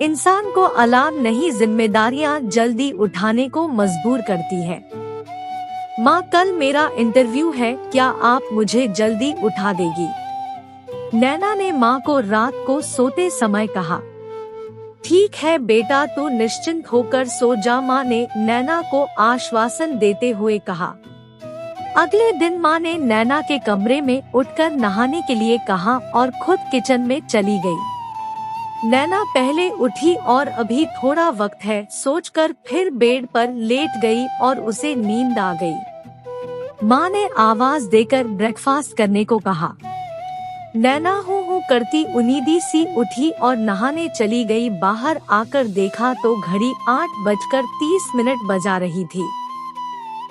इंसान को अलार्म नहीं, जिम्मेदारियां जल्दी उठाने को मजबूर करती है। माँ, कल मेरा इंटरव्यू है, क्या आप मुझे जल्दी उठा देगी? नैना ने माँ को रात को सोते समय कहा। ठीक है बेटा, तू निश्चिंत होकर सो जा, माँ ने नैना को आश्वासन देते हुए कहा। अगले दिन माँ ने नैना के कमरे में उठकर नहाने के लिए कहा और खुद किचन में चली गई। नैना पहले उठी और अभी थोड़ा वक्त है सोचकर फिर बेड पर लेट गई और उसे नींद आ गई। माँ ने आवाज देकर ब्रेकफास्ट करने को कहा। नैना हूँ करती उनीदी सी उठी और नहाने चली गई। बाहर आकर देखा तो घड़ी 8:30 बजा रही थी।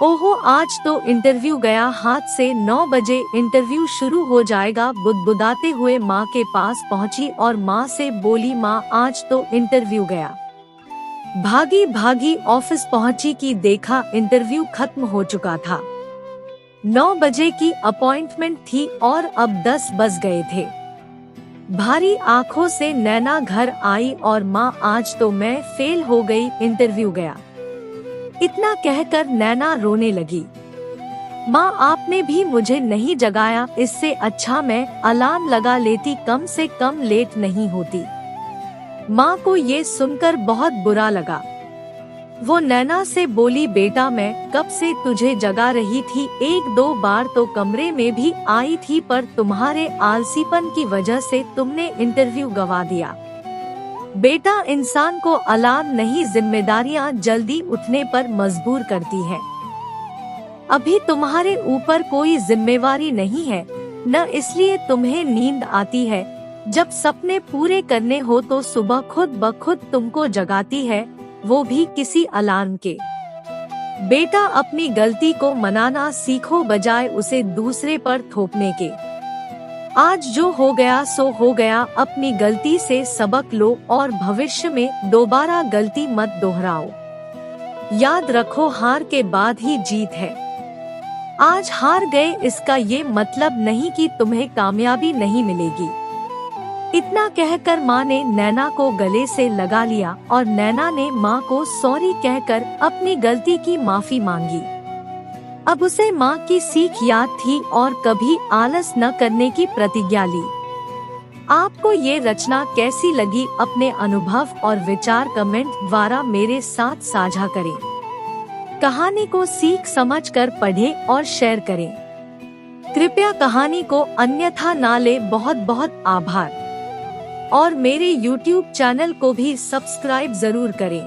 ओहो, आज तो इंटरव्यू गया हाथ से, 9 बजे इंटरव्यू शुरू हो जाएगा। बुदबुदाते हुए माँ के पास पहुँची और माँ से बोली, माँ आज तो इंटरव्यू गया। भागी भागी ऑफिस पहुँची कि देखा इंटरव्यू खत्म हो चुका था। 9 बजे की अपॉइंटमेंट थी और अब 10 बज गए थे। भारी आंखों से नैना घर आई और माँ आज तो मैं फेल हो गई, इंटरव्यू गया। इतना कहकर नैना रोने लगी। माँ, आपने भी मुझे नहीं जगाया, इससे अच्छा मैं अलार्म लगा लेती, कम से कम लेट नहीं होती। माँ को ये सुनकर बहुत बुरा लगा। वो नैना से बोली, बेटा मैं कब से तुझे जगा रही थी, 1-2 बार तो कमरे में भी आई थी, पर तुम्हारे आलसीपन की वजह से तुमने इंटरव्यू गवा दिया। बेटा, इंसान को अलार्म नहीं, जिम्मेदारियां जल्दी उठने पर मजबूर करती है। अभी तुम्हारे ऊपर कोई जिम्मेवारी नहीं है, न इसलिए तुम्हें नींद आती है। जब सपने पूरे करने हो तो सुबह खुद ब खुद तुमको जगाती है, वो भी किसी अलार्म के। बेटा, अपनी गलती को मनाना सीखो, बजाय उसे दूसरे पर थोपने के। आज जो हो गया सो हो गया, अपनी गलती से सबक लो और भविष्य में दोबारा गलती मत दोहराओ। याद रखो, हार के बाद ही जीत है। आज हार गए इसका ये मतलब नहीं कि तुम्हें कामयाबी नहीं मिलेगी। इतना कहकर माँ ने नैना को गले से लगा लिया और नैना ने माँ को सॉरी कहकर अपनी गलती की माफी मांगी। अब उसे माँ की सीख याद थी और कभी आलस न करने की प्रतिज्ञा ली। आपको ये रचना कैसी लगी, अपने अनुभव और विचार कमेंट द्वारा मेरे साथ साझा करें। कहानी को सीख समझकर पढ़ें और शेयर करें। कृपया कहानी को अन्यथा ना ले। बहुत बहुत आभार। और मेरे YouTube चैनल को भी सब्सक्राइब जरूर करें।